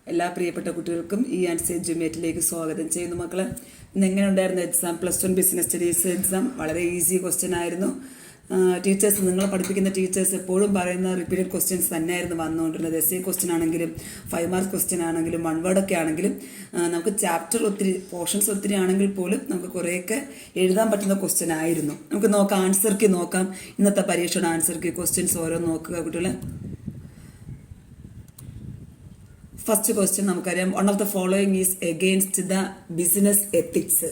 എല്ലാ പ്രിയപ്പെട്ട കുട്ടികൾക്കും ഈ ആൻഡ് എഡ്യൂമേറ്റിലേക്ക് സ്വാഗതം ചെയ്യുന്നു മക്കളെ. ഇന്ന് എങ്ങനെ ഉണ്ടായിരുന്നു എക്സാം? +1 ബിസിനസ് സ്റ്റഡീസ് എക്സാം വളരെ ഈസി ക്വസ്റ്റ്യൻ ആയിരുന്നു. ടീച്ചേഴ്സ്, നിങ്ങളെ പഠിപ്പിക്കുന്ന ടീച്ചേഴ്സ് എപ്പോഴും പറയുന്ന റിപ്പീറ്റഡ് ക്വസ്റ്റ്യൻസ് തന്നെയായിരുന്നു വന്നുകൊണ്ടിരുന്നത്. എസ് എ ക്വസ്റ്റ്യൻ ആണെങ്കിലും 5 മാർക്ക് ക്വസ്റ്റ്യൻ ആണെങ്കിലും 1 വേർഡൊക്കെ ആണെങ്കിലും നമുക്ക് ചാപ്റ്റർ ഒത്തിരി പോർഷൻസ് ഒത്തിരി ആണെങ്കിൽ പോലും നമുക്ക് കുറേയൊക്കെ എഴുതാൻ പറ്റുന്ന ക്വസ്റ്റ്യൻ ആയിരുന്നു. നമുക്ക് നോക്കാം, ആൻസർ കീ നോക്കാം. ഇന്നത്തെ പരീക്ഷയുടെ ആൻസർ കീ ക്വസ്റ്റ്യൻസ് ഓരോ നോക്കുക കുട്ടികളെ. ഫസ്റ്റ് ക്വസ്റ്റ്യൻ നമുക്കറിയാം, one of the following is against the business ethics.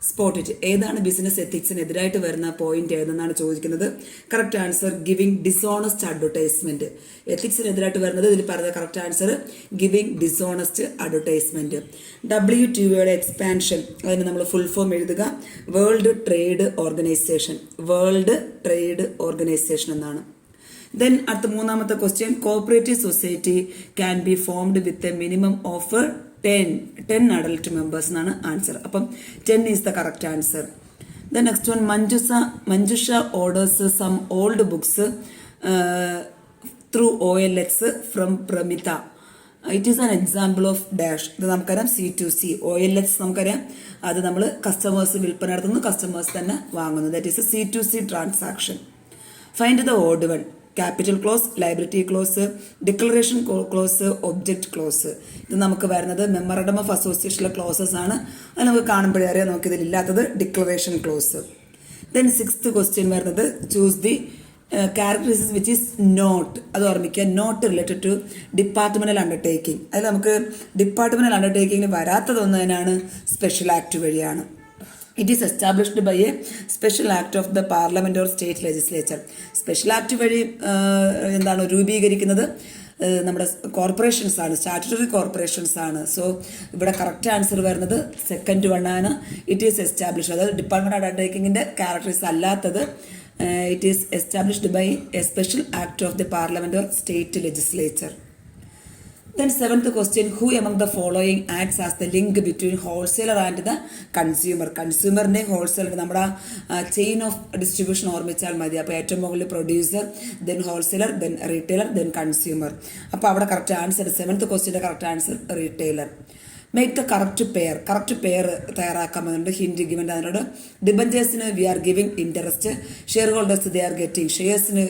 Spot it. ഏതാണ് ബിസിനസ് എത്തിക്സിന് എതിരായിട്ട് വരുന്ന പോയിന്റ് ഏതെന്നാണ് ചോദിക്കുന്നത്. Correct answer giving dishonest advertisement. എത്തിക്സിന് എതിരായിട്ട് വരുന്നത് ഇതിൽ പറയുന്നത് correct answer giving dishonest advertisement. WTOയുടെ എക്സ്പാൻഷൻ, അതിന് നമ്മൾ ഫുൾ ഫോം എഴുതുക world trade organisation. World trade organisation എന്നാണ്. Then അടുത്ത മൂന്നാമത്തെ question, cooperative society can be formed with a minimum of 10 adult members എന്നാണ് ആൻസർ. അപ്പം 10 is the correct answer. The next one, Manjusha orders some old books through OLX from Pramitha. It is an example of dash. ഇത് നമുക്കറിയാം C2C. OLX നമുക്കറിയാം, അത് നമ്മൾ customers വിൽപ്പന നടത്തുന്നു, customers തന്നെ വാങ്ങുന്നു. That is A C2C transaction. Find the odd one. Capital close, liability close, declaration close, object close. ഇത് നമുക്ക് വരുന്നത് മെമ്മറണ്ടം ഓഫ് അസോസിയേഷനിലെ ക്ലോസസ് ആണ്. അത് നമുക്ക് കാണുമ്പോഴേ അറിയാം. നമുക്ക് ഇതിലില്ലാത്തത് declaration clause. Then 6th question വരുന്നത്, choose the characteristics which is not. അത് ഓർമ്മിക്കുക, not related to departmental undertaking. അതിൽ നമുക്ക് ഡിപ്പാർട്ട്മെന്റൽ അണ്ടർടേക്കിങ്ങിന് വരാത്തതൊന്നതിനാണ് സ്പെഷ്യൽ ആക്ട് വഴിയാണ്. It is established by a special act of the parliament or state legislature. Special act വഴി എന്താണ് രൂപീകരിക്കുന്നത്? നമ്മുടെ കോർപ്പറേഷൻസ് ആണ്, സ്റ്റാറ്റ്യൂട്ടറി കോർപ്പറേഷൻസ് ആണ്. സോ ഇവിടെ കറക്റ്റ് ആൻസർ വരുന്നത് സെക്കൻഡ് വൺ ആണ്. ഇറ്റ് ഈസ് എസ്റ്റാബ്ലിഷ്ഡ്, അതായത് ഡിപ്പാർട്ട്മെന്റ് അണ്ടർടേക്കിങ്ങിന്റെ ക്യാരക്ടേഴ്സ് അല്ലാത്തത്. It is established by a special act of the parliament or state legislature. Then 7th question, who among the following acts as the link between wholesaler and the consumer? കൺസ്യൂമറിൻ്റെ wholesaler, നമ്മുടെ chain of distribution ഓർമ്മിച്ചാൽ മതി. അപ്പോൾ ഏറ്റവും മുകളിൽ producer, then wholesaler, then retailer, then consumer. അപ്പോൾ അവിടെ correct answer 7th ക്വസ്റ്റ്യൻ്റെ correct answer retailer. Make the correct pair തയ്യാറാക്കാൻ വന്നിട്ടുണ്ട്. ഹിൻഡ് ഗിവൻ അതിനോട്. ഡിബഞ്ചേഴ്സിന് we are giving interest, share holders they are getting, ഷെയർസിന്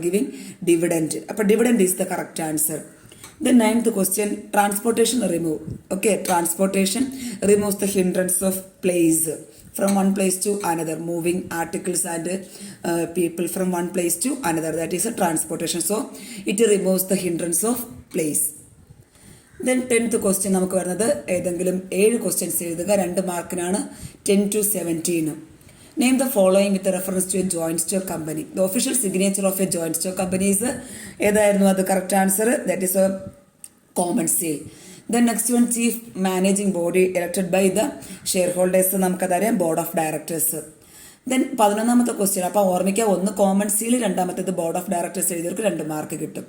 ഗിവിംഗ് ഡിവിഡൻഡ്. അപ്പോൾ dividend is the correct answer. The 9th question, transportation remove. Okay, transportation removes the hindrance of place from one place to another, moving articles and people from one place to another. That is a transportation. So it removes the hindrance of place. Then 10th question നമുക്ക് വരുന്നത് ഏതെങ്കിലും 7 questions എഴുതുക. 2 മാർക്കിനാണ്. 10 to 17. Name the following with reference to a joint stock company. The official signature of a joint stock company is ഏതായിരുന്നു? അത് correct answer. That is a common seal. Then next one, chief managing body elected by the share holders. നമുക്കതറിയാം board of directors. Then 11ാമത്തെ question. അപ്പോൾ ഓർമ്മിക്കുക, ഒന്ന് common seal, രണ്ടാമത്തേത് board of directors എഴുതിയവർക്ക് 2 mark കിട്ടും.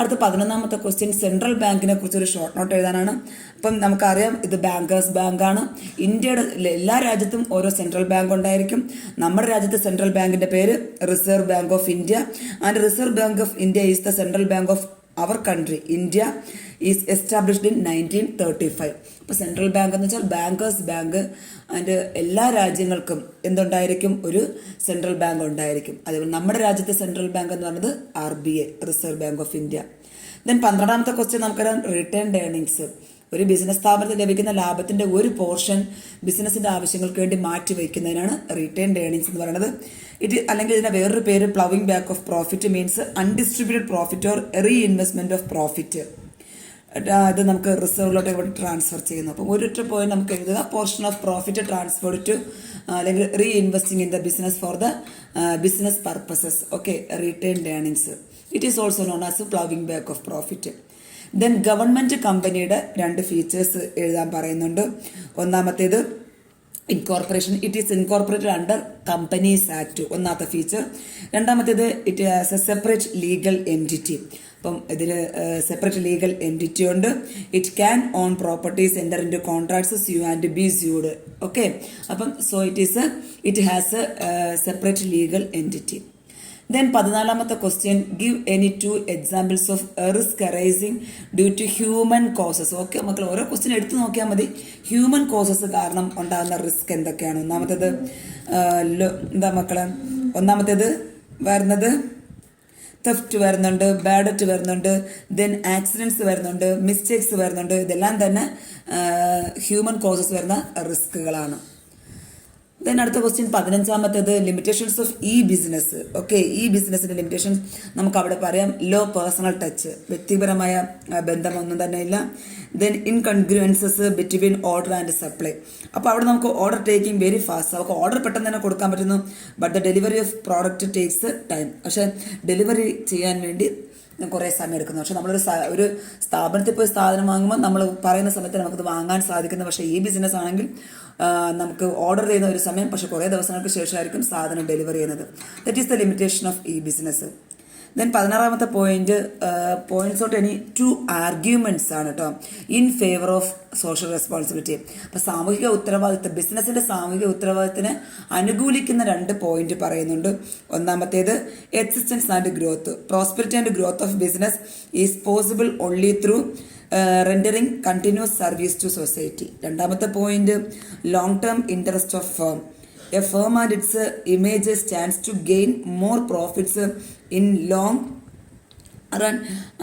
അടുത്ത 11ാമത്തെ ക്വസ്റ്റ്യൻ, സെൻട്രൽ ബാങ്കിനെ കുറിച്ച് ഒരു ഷോർട്ട് നോട്ട് എഴുതാനാണ്. അപ്പം നമുക്കറിയാം ഇത് ബാങ്കേഴ്സ് ബാങ്കാണ്. ഇന്ത്യയുടെ എല്ലാ രാജ്യത്തും ഓരോ സെൻട്രൽ ബാങ്ക് ഉണ്ടായിരിക്കും. നമ്മുടെ രാജ്യത്തെ സെൻട്രൽ ബാങ്കിന്റെ പേര് reserve bank of India. And reserve bank of India is the central bank of our country. India is established in 1935. അപ്പോൾ സെൻട്രൽ ബാങ്ക് എന്ന് വെച്ചാൽ ബാങ്കേഴ്സ് ബാങ്ക്. അതിൻ്റെ എല്ലാ രാജ്യങ്ങൾക്കും എന്തുണ്ടായിരിക്കും? ഒരു സെൻട്രൽ ബാങ്ക് ഉണ്ടായിരിക്കും. അതുപോലെ നമ്മുടെ രാജ്യത്തെ സെൻട്രൽ ബാങ്ക് എന്ന് പറയുന്നത് RBI, reserve bank of India. Then 12ാമത്തെ ക്വസ്റ്റ്യൻ നമുക്കറിയാം റിട്ടേൺഡ് ഏർണിങ്സ്. ഒരു ബിസിനസ് സ്ഥാപനത്തിൽ ലഭിക്കുന്ന ലാഭത്തിന്റെ ഒരു പോർഷൻ ബിസിനസിന്റെ ആവശ്യങ്ങൾക്ക് വേണ്ടി മാറ്റി വയ്ക്കുന്നതിനാണ് റിട്ടേൺഡ് ഏർണിങ്സ് എന്ന് പറയുന്നത്. അല്ലെങ്കിൽ ഇതിന്റെ വേറൊരു പേര് ploughing back of profit. Means undistributed profit or reinvestment of profit. ഇത് നമുക്ക് റിസർവിലോട്ട് ഇവിടെ ട്രാൻസ്ഫർ ചെയ്യുന്നു. അപ്പം ഒരൊറ്റ പോയിന്റ് നമുക്ക് എഴുതുക, portion of profit transfer to അല്ലെങ്കിൽ reinvesting in the business for the business purposes. Okay, retained earnings. It is also known as ploughing back of profit. Then government കമ്പനിയുടെ 2 ഫീച്ചേഴ്സ് എഴുതാൻ പറയുന്നുണ്ട്. ഒന്നാമത്തേത് incorporation. It is incorporated under companies act, ഒന്നാമത്തെ feature. രണ്ടാമത്തേത് it has a separate legal entity. അപ്പം ഇതിൽ separate legal entity ഉണ്ട്. It can own properties, enter in to contracts, sue and B sued. Okay, അപ്പം so it has a separate legal entity. Then 14ാമത്തെ question, give any 2 examples of risk arising due to human causes. Okay മക്കൾ, ഓരോ question എടുത്തു നോക്കിയാൽ മതി. Human causes കാരണം ഉണ്ടാകുന്ന risk എന്തൊക്കെയാണ്? ഒന്നാമത്തേത് എന്താ മക്കളെ, ഒന്നാമത്തേത് വരുന്നത് തെഫ്റ്റ് വരുന്നുണ്ട്, ബാഡ് ഡെറ്റ് വരുന്നുണ്ട്, ദെൻ ആക്സിഡൻറ്റ്സ് വരുന്നുണ്ട്, മിസ്റ്റേക്സ് വരുന്നുണ്ട്. ഇതെല്ലാം തന്നെ ഹ്യൂമൻ കോസസ് വരുന്ന റിസ്കുകളാണ്. ദെൻ അടുത്ത ക്വസ്റ്റ്യൻ 15ാമത്തേത്, limitations of e business. Okay, ഈ ബിസിനസ്സിൻ്റെ ലിമിറ്റേഷൻസ് നമുക്ക് അവിടെ പറയാം. ലോ പേഴ്സണൽ ടച്ച്, വ്യക്തിപരമായ ബന്ധമൊന്നും തന്നെ ഇല്ല. Then incongruences between order and supply. അപ്പോൾ അവിടെ നമുക്ക് ഓർഡർ ടേക്കിംഗ് വെരി ഫാസ്റ്റ്, നമുക്ക് ഓർഡർ പെട്ടെന്ന് തന്നെ കൊടുക്കാൻ പറ്റുന്നു, but the delivery of product takes time. പക്ഷേ ഡെലിവറി ചെയ്യാൻ വേണ്ടി കുറേ സമയം എടുക്കുന്നു. പക്ഷെ ഒരു സ്ഥാപനത്തിൽ പോയി സാധനം വാങ്ങുമ്പോൾ നമ്മൾ പറയുന്ന സമയത്ത് നമുക്കത് വാങ്ങാൻ സാധിക്കുന്നു. പക്ഷേ ഈ ബിസിനസ് ആണെങ്കിൽ നമുക്ക് ഓർഡർ ചെയ്യുന്ന ഒരു സമയം, പക്ഷെ കുറേ ദിവസങ്ങൾക്ക് ശേഷമായിരിക്കും സാധനം ഡെലിവറി ചെയ്യുന്നത്. That is the limitation of e business. Then 16ാമത്തെ പോയിന്റ്സ് ഔട്ട് എനി 2 ആർഗ്യുമെന്റ്സ് ആണ് കേട്ടോ in favour of social responsibility. അപ്പം സാമൂഹിക ഉത്തരവാദിത്വം, ബിസിനസിന്റെ സാമൂഹിക ഉത്തരവാദിത്തത്തിനെ അനുകൂലിക്കുന്ന 2 പോയിന്റ് പറയുന്നുണ്ട്. ഒന്നാമത്തേത്, existence and growth, prosperity and growth of business is possible only through rendering continuous service to society. രണ്ടാമത്തെ point, long term interest of firm. A firm and its image stands to gain more profits in long run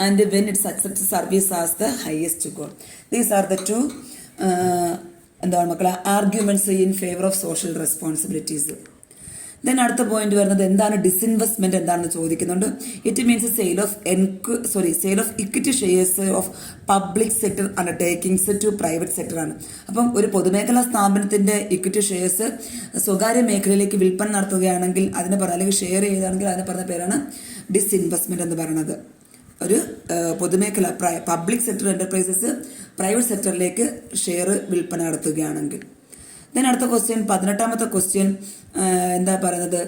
and when it accepts service as the highest goal. These are the 2 എന്താണ് മക്കളെ arguments in favor of social responsibilities. ദെൻ അടുത്ത പോയിന്റ് വരുന്നത് എന്താണ് disinvestment എന്താണെന്ന് ചോദിക്കുന്നുണ്ട്. It means sale of equity shares of public sector undertakings to private സെക്ടറാണ്. അപ്പം ഒരു പൊതുമേഖലാ സ്ഥാപനത്തിന്റെ ഇക്വിറ്റി ഷെയർസ് സ്വകാര്യ മേഖലയിലേക്ക് വിൽപ്പന നടത്തുകയാണെങ്കിൽ അതിന് അല്ലെങ്കിൽ ഷെയർ ചെയ്താണെങ്കിൽ അതിന് പറഞ്ഞ പേരാണ് ഡിസ്ഇൻവെസ്റ്റ്മെന്റ് എന്ന് പറയുന്നത്. ഒരു പൊതുമേഖല പബ്ലിക് സെക്ടർ എന്റർപ്രൈസസ് പ്രൈവറ്റ് സെക്ടറിലേക്ക് ഷെയർ വിൽപ്പന നടത്തുകയാണെങ്കിൽ. ദെൻ അടുത്ത ക്വസ്റ്റ്യൻ 18ാമത്തെ ക്വസ്റ്റ്യൻ എന്താ പറയുന്നത്,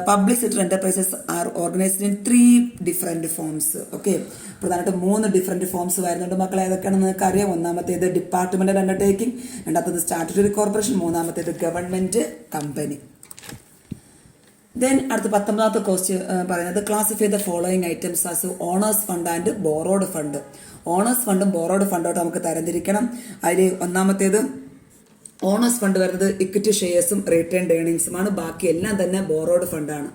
public sector enterprises are organised in 3 different forms. Okay, പ്രധാനമായിട്ട് 3 ഡിഫറെൻറ്റ് ഫോംസ് വരുന്നുണ്ട് മക്കളെ. ഏതൊക്കെയാണെന്ന് നിങ്ങൾക്ക് അറിയാം. ഒന്നാമത്തേത് ഡിപ്പാർട്ട്മെന്റൽ അണ്ടർടേക്കിംഗ്, രണ്ടാമത്തേത് സ്റ്റാറ്റ്യൂട്ടറി കോർപ്പറേഷൻ, മൂന്നാമത്തേത് ഗവൺമെന്റ് കമ്പനി. ദെൻ അടുത്ത 19ാമത്തെ ക്വസ്റ്റ്യൻ പറയുന്നത്, classify the following items as owners fund and borrowed fund. Owners ഫണ്ടും ബോറോഡ് ഫണ്ടോട്ട് നമുക്ക് തരംതിരിക്കണം. അതിൽ ഒന്നാമത്തേത് ഓണേഴ്സ് ഫണ്ട് വരുന്നത് ഇക്വിറ്റി ഷെയർസും റിട്ടേൺഡ് ഏർണിങ്സുമാണ്. ബാക്കി എല്ലാം തന്നെ ബോറോഡ് ഫണ്ടാണ്.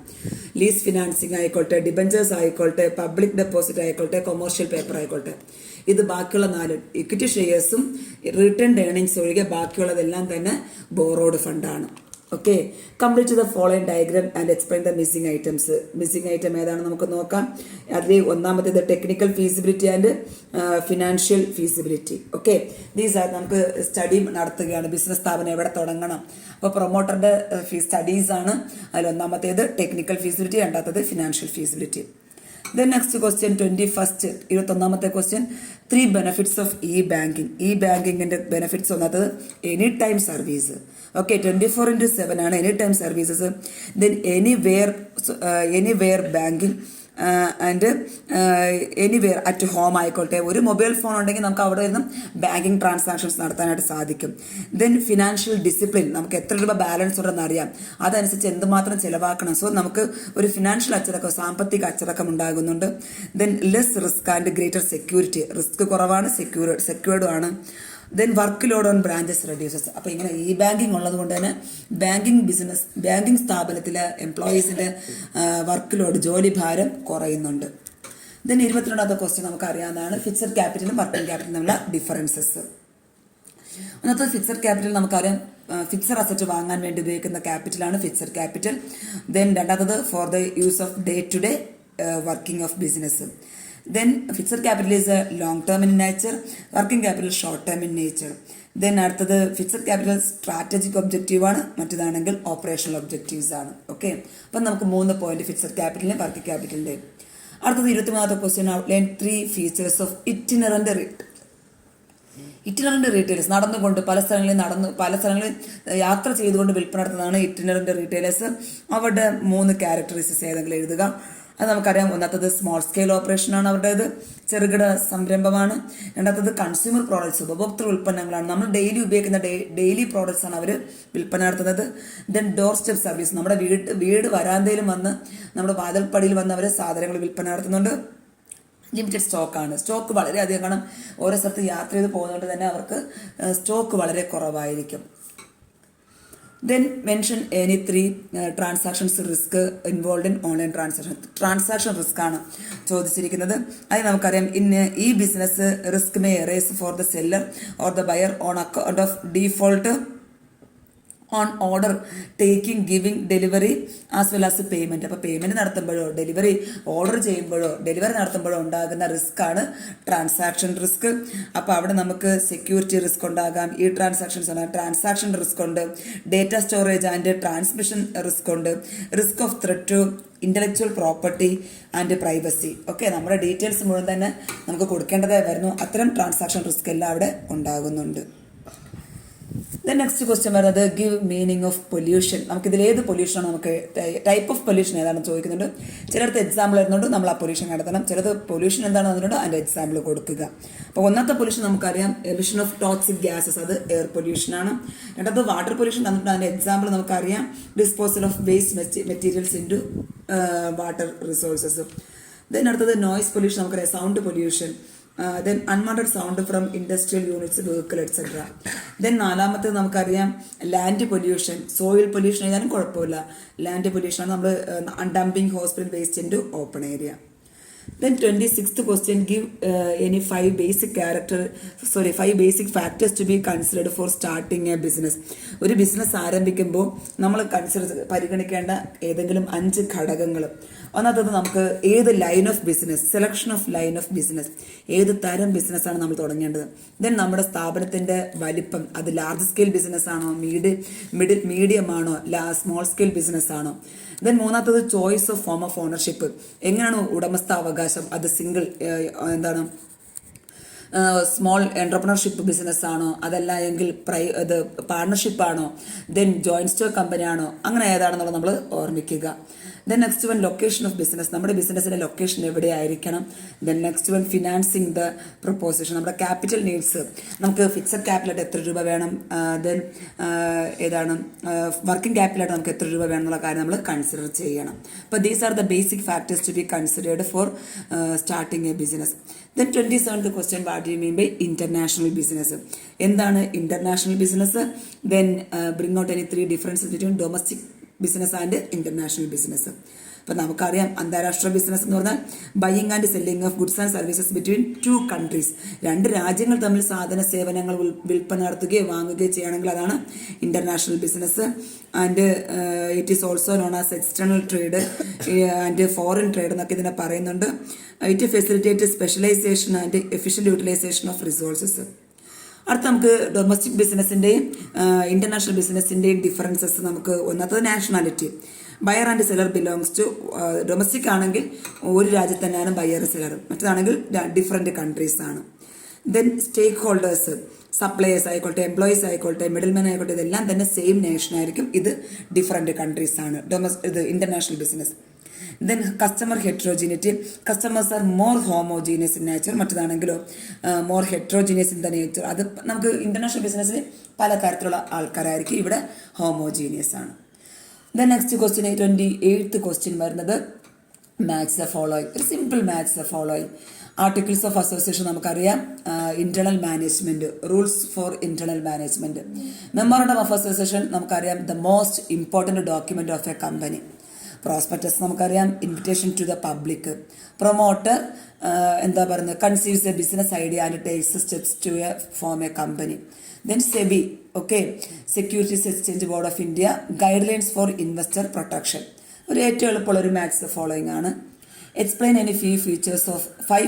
ലീസ് ഫിനാൻസിങ് ആയിക്കോട്ടെ, ഡിബഞ്ചേഴ്സ് ആയിക്കോട്ടെ, പബ്ലിക് ഡെപ്പോസിറ്റ് ആയിക്കോട്ടെ, കൊമേഴ്ഷ്യൽ പേപ്പർ ആയിക്കോട്ടെ, ഇത് ബാക്കിയുള്ള 4 ഇക്വിറ്റി ഷെയർസും റിട്ടേൺഡ് ഏർണിങ്സ് ഒഴികെ ബാക്കിയുള്ളതെല്ലാം തന്നെ ബോറോഡ് ഫണ്ടാണ്. Okay, complete the following diagram and explain the missing items. Missing item ഏതാണ് നമുക്ക് നോക്കാം. അതിൽ ഒന്നാമത്തേത് technical feasibility and financial feasibility. Okay, these are നമുക്ക് സ്റ്റഡി നടത്തുകയാണ്, ബിസിനസ് സ്ഥാപനം എവിടെ തുടങ്ങണം. അപ്പോൾ പ്രൊമോട്ടറുടെ സ്റ്റഡീസ് ആണ്. അതിൽ ഒന്നാമത്തേത് ടെക്നിക്കൽ ഫീസിബിലിറ്റി, രണ്ടാമത്തേത് financial feasibility. Then next question 21ാമത്തെ ക്വസ്റ്റ്യൻ, 3 benefits of e-banking. ഇ-ബാങ്കിങ്ങിന്റെ ബെനിഫിറ്റ്സ് ഒന്നത് എനി ടൈം സർവീസ്. ഓക്കെ, 24/7 ആണ് any time services. Then anywhere banking and anywhere at home ആയിക്കോട്ടെ. ഒരു മൊബൈൽ ഫോൺ ഉണ്ടെങ്കിൽ നമുക്ക് അവിടെ നിന്ന് ബാങ്കിങ് ട്രാൻസാക്ഷൻസ് നടത്താനായിട്ട് സാധിക്കും. ദെൻ ഫിനാൻഷ്യൽ ഡിസിപ്ലിൻ, നമുക്ക് എത്ര രൂപ ബാലൻസ് ഉണ്ടെന്ന് അറിയാം, അതനുസരിച്ച് എന്തുമാത്രം ചിലവാക്കണം. സോ നമുക്ക് ഒരു ഫിനാൻഷ്യൽ അച്ചടക്കം, സാമ്പത്തിക അച്ചടക്കം ഉണ്ടാകുന്നുണ്ട്. Then less risk and greater security, risk കുറവാണ്, സെക്യൂർഡും ആണ്. Then work load on branches reduces. അപ്പോൾ ഇങ്ങനെ ഇ ബാങ്കിങ് ഉള്ളത് കൊണ്ട് തന്നെ ബാങ്കിങ് സ്ഥാപനത്തിലെ എംപ്ലോയീസിൻ്റെ വർക്ക് ലോഡ്, ജോലി ഭാരം കുറയുന്നുണ്ട്. ദെൻ 22ാമത്തെ ക്വസ്റ്റ്യൻ നമുക്ക് അറിയാവുന്നതാണ്, ഫിക്സഡ് ക്യാപിറ്റലും വർക്കിംഗ് ക്യാപിറ്റലും തമ്മിലുള്ള ഡിഫറൻസസ്. ഒന്നാമത്തെ ഫിക്സഡ് ക്യാപിറ്റൽ നമുക്കറിയാം, ഫിക്സഡ് അസറ്റ് വാങ്ങാൻ വേണ്ടി ഉപയോഗിക്കുന്ന ക്യാപിറ്റലാണ് ഫിക്സഡ് ക്യാപിറ്റൽ. ദെൻ രണ്ടാമത്തത് for the use of day to day working of business. Then fixed capital is long term in nature, working capital short term in nature. Then അടുത്തത് fixed capital strategic objective ആണ്, മറ്റേതാണെങ്കിൽ operational objectives ആണ്. Okay, അപ്പം നമുക്ക് 3 point fixed ക്യാപിറ്റലിൻ്റെ working ക്യാപിറ്റലിൻ്റെ. അടുത്തത് 23ാമത്തെ question, outline 3 features of itinerant retailers. നടന്നുകൊണ്ട് പല സ്ഥലങ്ങളിൽ യാത്ര ചെയ്തുകൊണ്ട് വിൽപ്പന നടത്തുന്നതാണ് ഇറ്റിനറന്റ് റീറ്റെയിലേഴ്സ്. അവരുടെ 3 ക്യാരക്ടറിസ്റ്റിക്സ് ഏതെങ്കിലും എഴുതുക. അത് നമുക്കറിയാം. ഒന്നാമത്തത് സ്മോൾ സ്കെയിൽ ഓപ്പറേഷനാണ് അവരുടേത്, ചെറുകിട സംരംഭമാണ്. രണ്ടാമത്തത് കൺസ്യൂമർ പ്രോഡക്ട്സ്, ഉപഭോക്തൃ ഉൽപ്പന്നങ്ങളാണ്. നമ്മൾ ഡെയിലി ഉപയോഗിക്കുന്ന ഡെയിലി പ്രോഡക്ട്സ് ആണ് അവർ വിൽപ്പന നടത്തുന്നത്. ദെൻ ഡോർ സ്റ്റെപ്പ് സർവീസ്, നമ്മുടെ വീട് വരാന്തയിലും വന്ന് നമ്മുടെ വാതിൽപ്പടിയിൽ വന്ന് അവർ സാധനങ്ങൾ വിൽപ്പന നടത്തുന്നുണ്ട്. ലിമിറ്റഡ് സ്റ്റോക്കാണ്. സ്റ്റോക്ക് വളരെയധികം, കാരണം ഓരോ സ്ഥലത്ത് യാത്ര ചെയ്ത് പോകുന്നതുകൊണ്ട് തന്നെ അവർക്ക് സ്റ്റോക്ക് വളരെ കുറവായിരിക്കും. Then mention any 3 transactions risk involve in online transaction risk ആണ് ചോദിച്ചിരിക്കുന്നത്. അത് നമുക്കറിയാം. ഈ business risk may errors for the seller or the buyer on account of default on order taking, giving, delivery as well as payment. അപ്പോൾ payment നടത്തുമ്പോഴോ order ചെയ്യുമ്പോഴോ delivery നടത്തുമ്പോഴോ ഉണ്ടാകുന്ന risk ആണ് transaction risk. അപ്പോൾ അവിടെ നമുക്ക് സെക്യൂരിറ്റി റിസ്ക് ഉണ്ടാകാം, ഈ transactions ഉണ്ടാകാം, ട്രാൻസാക്ഷൻ റിസ്ക് ഉണ്ട്, data storage and transmission risk ഉണ്ട്, risk of threat to intellectual property and privacy. Okay, നമ്മുടെ ഡീറ്റെയിൽസ് മുഴുവൻ തന്നെ നമുക്ക് കൊടുക്കേണ്ടതായി വരുന്നു. അത്തരം ട്രാൻസാക്ഷൻ റിസ്ക് എല്ലാം അവിടെ ഉണ്ടാകുന്നുണ്ട്. നെക്സ്റ്റ് ക്വസ്റ്റ്യൻ വരുന്നത് ഗിവ് മീനിങ് ഓഫ് പൊല്യൂഷൻ. നമുക്കിതിൽ ഏത് പൊല്യൂഷനാണ്, നമുക്ക് ടൈപ്പ് ഓഫ് പൊല്യൂഷൻ ഏതാണെന്ന് ചോദിക്കുന്നുണ്ട്. ചിലടത്ത് എക്സാമ്പിൾ വരുന്നുണ്ട്, നമ്മൾ ആ പൊല്യൂഷൻ കണ്ടെത്തണം. ചിലത് പൊല്യൂഷൻ എന്താണെന്ന് പറഞ്ഞിട്ടുണ്ട്, അതിൻ്റെ എക്സാമ്പിൾ കൊടുക്കുക. അപ്പോൾ ഒന്നാമത്തെ പൊല്യൂഷൻ നമുക്കറിയാം, എമിഷൻ ഓഫ് ടോക്സിക് ഗ്യാസസ്, അത് എയർ പൊല്യൂഷനാണ്. രണ്ടാമത് വാട്ടർ പൊല്യൂഷൻ തന്നിട്ടുണ്ട്, അതിൻ്റെ എക്സാമ്പിൾ നമുക്കറിയാം, disposal of waste materials into water resources. Then അടുത്തത് നോയ്സ് പൊല്യൂഷൻ നമുക്കറിയാം, sound pollution. Then unwanted sound from industrial units, vehicle etcetera. Then നാലാമത്തേത് നമുക്കറിയാം ലാൻഡ് പൊല്യൂഷൻ. സോയിൽ പൊല്യൂഷൻ ഏതായാലും കുഴപ്പമില്ല, ലാൻഡ് പൊല്യൂഷനാണ്. നമ്മൾ dumping hospital waste into open area. Then 26th question, give any 5 basic factors to be considered for starting a business. ഒരു business ആരംഭിക്കുമ്പോൾ നമ്മൾ പരിഗണിക്കേണ്ട ഏതെങ്കിലും 5 ഘടകങ്ങൾ. ഒന്നാമത്തത് നമുക്ക് ഏത് line of business, selection of line of business, ഏത് തരം ബിസിനസ്സാണ് നമ്മൾ ദെൻ നമ്മുടെ സ്ഥാപനത്തിൻ്റെ വലിപ്പം, അത് ലാർജ് സ്കെയിൽ ബിസിനസ് ആണോ, മീഡിയം ആണോ, സ്മോൾ സ്കെയിൽ ബിസിനസ് ആണോ. ദെൻ മൂന്നാമത്തത് choice of form of ownership, എങ്ങനെയാണ് ഉടമസ്ഥാവകാശം, അത് സിംഗിൾ സ്മോൾ എൻ്റർപ്രണർഷിപ്പ് ബിസിനസ് ആണോ, അതല്ല എങ്കിൽ ഇത് പാർട്ണർഷിപ്പ് ആണോ, ദെൻ ജോയിൻറ്റ് സ്റ്റോക്ക് കമ്പനി ആണോ, അങ്ങനെ ഏതാണെന്നുള്ളത് നമ്മൾ ഓർമ്മിക്കുക. Then next one location of business, നമ്മുടെ ബിസിനസ്സിൻ്റെ ലൊക്കേഷൻ എവിടെയായിരിക്കണം. Then next one financing the proposition, നമ്മുടെ ക്യാപിറ്റൽ നീഡ്സ്, നമുക്ക് ഫിക്സഡ് ക്യാപിറ്റലായിട്ട് എത്ര രൂപ വേണം, ദെൻ വർക്കിംഗ് ക്യാപിറ്റലായിട്ട് നമുക്ക് എത്ര രൂപ വേണം എന്നുള്ള കാര്യം നമ്മൾ കൺസിഡർ ചെയ്യണം. അപ്പോൾ these are the basic factors to be considered for starting a business. Then 27th question, what do you mean by international business, എന്താണ് international business. Then bring out any 3 differences between domestic business and international business. അപ്പോൾ നമുക്കറിയാം, അന്താരാഷ്ട്ര business എന്ന് പറഞ്ഞാൽ buying and selling of goods and services between 2 countries, 2 രാജ്യങ്ങൾ തമ്മിൽ സാധന സേവനങ്ങൾ വിൽപ്പന നടത്തുകയോ വാങ്ങുകയോ ചെയ്യുകയാണെങ്കിൽ അതാണ് international business. And it is also known as external trade and foreign trade എന്നൊക്കെ ഇതിനെ പറയുന്നുണ്ട്. It facilitate specialisation and efficient utilisation of resources. അടുത്ത നമുക്ക് ഡൊമസ്റ്റിക് ബിസിനസ്സിൻ്റെയും ഇന്റർനാഷണൽ ബിസിനസ്സിൻ്റെയും ഡിഫറൻസസ്. നമുക്ക് ഒന്നാമത്തത് nationality, buyer and seller belongs to, domestic ആണെങ്കിൽ ഒരു രാജ്യത്ത് തന്നെയാണ് ബയർ സെലർ, മറ്റേതാണെങ്കിൽ ഡിഫറെൻറ്റ് കൺട്രീസ് ആണ്. ദെൻ സ്റ്റേക്ക് ഹോൾഡേഴ്സ്, സപ്ലയേഴ്സ് ആയിക്കോട്ടെ, എംപ്ലോയീസ് ആയിക്കോട്ടെ, മിഡിൽമാൻ ആയിക്കോട്ടെ, ഇതെല്ലാം തന്നെ സെയിം നേഷൻ ആയിരിക്കും, ഇത് ഡിഫറെൻറ്റ് കൺട്രീസ് ആണ് ഇത് international business. Then customer heterogeneity, customers are more homogeneous in nature, മറ്റേതാണെങ്കിലോ more heterogeneous in the nature. അത് നമുക്ക് ഇന്റർനാഷണൽ ബിസിനസ്സിൽ പല തരത്തിലുള്ള ആൾക്കാരായിരിക്കും, ഇവിടെ ഹോമോജീനിയസ് ആണ്. Then next question 28th question വരുന്നത് മാച്ച് ദ ഫോളോയിങ്, ഒരു simple match the following. Articles of association നമുക്കറിയാം, internal management, rules for internal management. Memorandum of association നമുക്കറിയാം, the most important document of a company. Prospectus നമുക്കറിയാം, invitation to the public. Promoter conceives a business idea and takes steps to form a company. Then SEBI, okay, securities exchange board of India, guidelines for investor protection. ഒരു ഏറ്റവും എളുപ്പമുള്ള ഒരു match the following ആണ്. Explain any 5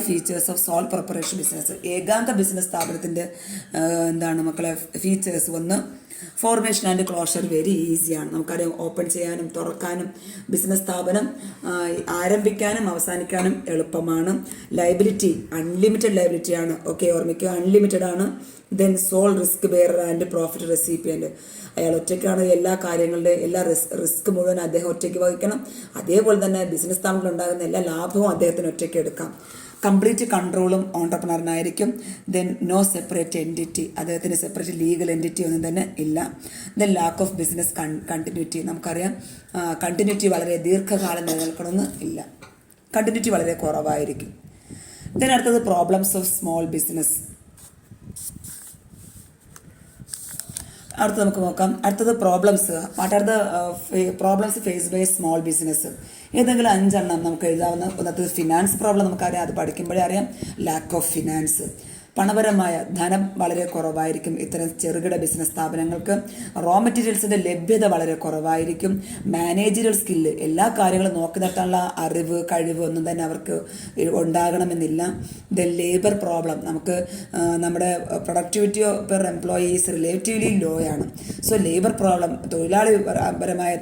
features of sole proprietorship business. ഏകാന്ത business സ്ഥാപനത്തിൻ്റെ മക്കളെ features. ഒന്ന്, formation and closure very ഈസിയാണ്. നമുക്കറിയാം ഓപ്പൺ ചെയ്യാനും തുറക്കാനും ബിസിനസ് സ്ഥാപനം ആരംഭിക്കാനും അവസാനിക്കാനും എളുപ്പമാണ്. ലയബിലിറ്റി അൺലിമിറ്റഡ് ലയബിലിറ്റിയാണ്. ഓക്കെ, ഓർമ്മിക്കുക, അൺലിമിറ്റഡ് ആണ്. Then sole risk bearer and profit recipient. അയാൾ ഒറ്റയ്ക്കാണ് എല്ലാ കാര്യങ്ങളുടെയും എല്ലാ റിസ്ക് മുഴുവൻ അദ്ദേഹം ഒറ്റയ്ക്ക് വഹിക്കണം. അതേപോലെ തന്നെ ബിസിനസ് സ്ഥാപനത്തിൽ ഉണ്ടാകുന്ന എല്ലാ ലാഭവും അദ്ദേഹത്തിന് ഒറ്റയ്ക്ക് എടുക്കാം. കംപ്ലീറ്റ് കൺട്രോളും ഓണ്ടർപ്രണറിനായിരിക്കും. ദെൻ നോ സെപ്പറേറ്റ് എൻറ്റിറ്റി, അദ്ദേഹത്തിന് സെപ്പറേറ്റ് ലീഗൽ എൻറ്റിറ്റി ഒന്നും തന്നെ ഇല്ല. Then lack of business continuity, നമുക്കറിയാം കണ്ടിന്യൂറ്റി വളരെ ദീർഘകാലം നിലനിൽക്കണമെന്ന് ഇല്ല, കണ്ടിന്യൂറ്റി വളരെ കുറവായിരിക്കും. ദെൻ അടുത്തത് പ്രോബ്ലംസ് ഓഫ് സ്മോൾ ബിസിനസ്. അടുത്ത് നമുക്ക് നോക്കാം. അടുത്തത് problems. What are the problems face by small business. ഏതെങ്കിലും 5 എണ്ണം നമുക്ക് എഴുതാവുന്ന. ഒന്നത് ഫിനാൻസ് പ്രോബ്ലം, നമുക്കറിയാം, അത് പഠിക്കുമ്പോഴേ അറിയാം. ലാക്ക് ഓഫ് ഫിനാൻസ്, പണപരമായ ധനം വളരെ കുറവായിരിക്കും ഇത്തരം ചെറുകിട ബിസിനസ് സ്ഥാപനങ്ങൾക്ക്. റോ മെറ്റീരിയൽസിൻ്റെ ലഭ്യത വളരെ കുറവായിരിക്കും. മാനേജറിയൽ സ്കില്ല്, എല്ലാ കാര്യങ്ങളും നോക്കി നടത്താനുള്ള അറിവ് കഴിവ് ഒന്നും തന്നെ അവർക്ക് ഉണ്ടാകണമെന്നില്ല. ദെൻ ലേബർ പ്രോബ്ലം, നമുക്ക് നമ്മുടെ productivity per employees relatively low ആണ്. സോ ലേബർ പ്രോബ്ലം,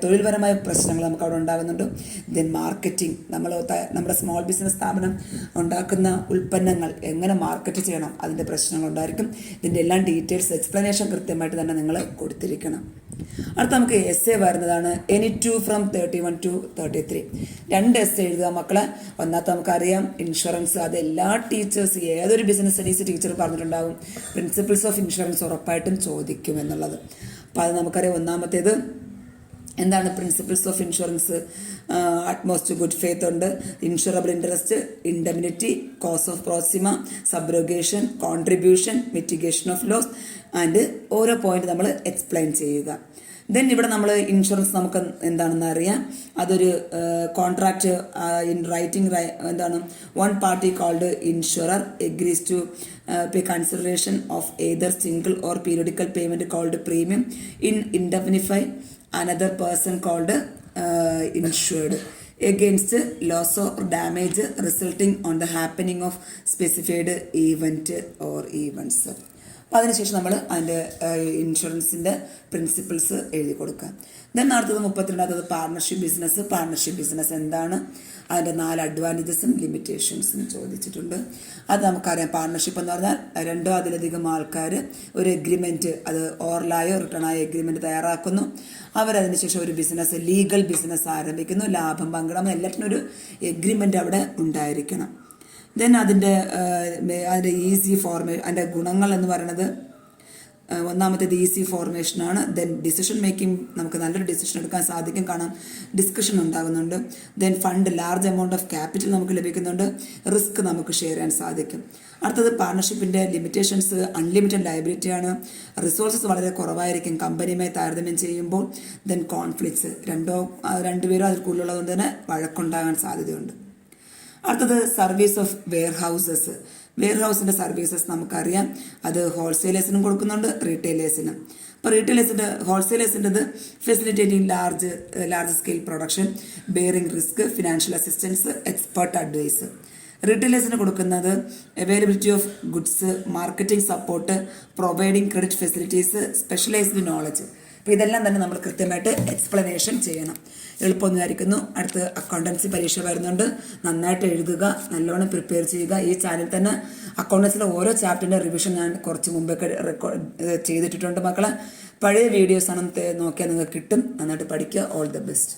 തൊഴിൽപരമായ പ്രശ്നങ്ങൾ നമുക്ക് അവിടെ ഉണ്ടാകുന്നുണ്ട്. ദെൻ മാർക്കറ്റിംഗ്, നമ്മുടെ സ്മോൾ ബിസിനസ് സ്ഥാപനം ഉണ്ടാക്കുന്ന ഉൽപ്പന്നങ്ങൾ എങ്ങനെ മാർക്കറ്റ് ചെയ്യണം, അതിൻ്റെ പ്രശ്നങ്ങളുണ്ടായിരിക്കും. ഇതിൻ്റെ എല്ലാം ഡീറ്റെയിൽസ് എക്സ്പ്ലനേഷൻ കൃത്യമായിട്ട് തന്നെ നിങ്ങൾ കൊടുത്തിരിക്കണം. അടുത്ത നമുക്ക് എസ് എ വരുന്നതാണ്. Any 2 from 31 to 33. 2 എസ് എഴുതുക മക്കളെ. ഒന്നാമത്തെ നമുക്കറിയാം ഇൻഷുറൻസ്, അത് എല്ലാ ടീച്ചേഴ്സ് ഏതൊരു ബിസിനസ് സ്റ്റഡീസ് ടീച്ചർ പറഞ്ഞിട്ടുണ്ടാകും. പ്രിൻസിപ്പിൾസ് ഓഫ് ഇൻഷുറൻസ് ഉറപ്പായിട്ടും ചോദിക്കും എന്നുള്ളത്. അപ്പോൾ അത് നമുക്കറിയാം. ഒന്നാമത്തേത് എന്താണ് principles of insurance? Utmost good faith ഉണ്ട്, insurable interest, indemnity, cause of proxima, subrogation, contribution, mitigation of loss and ഓരോ പോയിന്റ് നമ്മൾ എക്സ്പ്ലെയിൻ ചെയ്യുക. ദെൻ ഇവിടെ നമ്മൾ ഇൻഷുറൻസ് നമുക്ക് എന്താണെന്ന് അറിയാം. അതൊരു കോൺട്രാക്ട് ഇൻ റൈറ്റിംഗ് എന്താണ്, one party called insurer agrees to pay consideration of either single or periodical payment called premium in indemnify another person called insured against loss or damage resulting on the happening of specified event or events. അപ്പോൾ അതിനുശേഷം നമ്മൾ അതിൻ്റെ ഇൻഷുറൻസിൻ്റെ principles എഴുതി കൊടുക്കാം. Then അടുത്തത് 32 partnership business. Partnership business എന്താണ്, അതിൻ്റെ 4 അഡ്വാൻറ്റേജസും ലിമിറ്റേഷൻസും ചോദിച്ചിട്ടുണ്ട്. അത് നമുക്കറിയാം. പാർട്ണർഷിപ്പ് എന്ന് പറഞ്ഞാൽ 2 അതിലധികം ആൾക്കാർ ഒരു എഗ്രിമെൻറ്റ്, അത് ഓറലായോ റിട്ടേണായോ എഗ്രിമെൻറ്റ് തയ്യാറാക്കുന്നു. അവരതിന് ശേഷം ഒരു ബിസിനസ്, ലീഗൽ ബിസിനസ് ആരംഭിക്കുന്നു. ലാഭം പങ്കിടണം, എല്ലാറ്റിനും ഒരു എഗ്രിമെൻ്റ് അവിടെ ഉണ്ടായിരിക്കണം. ദെൻ അതിൻ്റെ ഈസി ഫോർമേഷൻ, അതിൻ്റെ ഗുണങ്ങൾ എന്ന് പറയുന്നത് ഒന്നാമത്തേത് ഈസി ഫോർമേഷനാണ്. ദെൻ ഡിസിഷൻ മേക്കിംഗ്, നമുക്ക് നല്ലൊരു ഡിസിഷൻ എടുക്കാൻ സാധിക്കും, കാണാം ഡിസ്കഷൻ ഉണ്ടാകുന്നുണ്ട്. Then fund, large amount of capital നമുക്ക് ലഭിക്കുന്നുണ്ട്. റിസ്ക് നമുക്ക് ഷെയർ ചെയ്യാൻ സാധിക്കും. അടുത്തത് പാർട്ണർഷിപ്പിൻ്റെ ലിമിറ്റേഷൻസ്, അൺലിമിറ്റഡ് ലയബിലിറ്റിയാണ്. റിസോഴ്സസ് വളരെ കുറവായിരിക്കും കമ്പനിയുമായി താരതമ്യം ചെയ്യുമ്പോൾ. ദെൻ കോൺഫ്ലിക്ട്സ്, രണ്ടുപേരോ അതിൽ കൂടുതലുള്ളതുകൊണ്ട് തന്നെ വഴക്കുണ്ടാകാൻ സാധ്യതയുണ്ട്. അടുത്തത് സർവീസ് ഓഫ് വെയർഹൗസസ്. വെയർഹൗസിൻ്റെ സർവീസസ് നമുക്കറിയാം, അത് ഹോൾസെയിലേഴ്സിനും കൊടുക്കുന്നുണ്ട്, റീറ്റെയിലേഴ്സിനും. അപ്പോൾ ഹോൾസെയിലേഴ്സിൻ്റെത് facilitating large scale production, bearing risk, financial assistance, expert advice. റീറ്റെയിലേഴ്സിന് കൊടുക്കുന്നത് availability of goods, marketing support, providing credit facilities, specialised knowledge. അപ്പോൾ ഇതെല്ലാം തന്നെ നമ്മൾ കൃത്യമായിട്ട് എക്സ്പ്ലനേഷൻ ചെയ്യണം. എളുപ്പമൊന്നുമായിരിക്കുന്നു. അടുത്ത് അക്കൗണ്ടൻസി പരീക്ഷ വരുന്നുണ്ട്. നന്നായിട്ട് എഴുതുക, നല്ലോണം പ്രിപ്പയർ ചെയ്യുക. ഈ ചാനൽ തന്നെ അക്കൗണ്ടൻസിലെ ഓരോ ചാപ്റ്ററിൻ്റെ റിവിഷൻ ഞാൻ കുറച്ച് മുമ്പൊക്കെ ചെയ്തിട്ടുണ്ട് മക്കളെ. പഴയ വീഡിയോസാണ് നോക്കിയാൽ നിങ്ങൾക്ക് കിട്ടും. നന്നായിട്ട് പഠിക്കുക. All the best.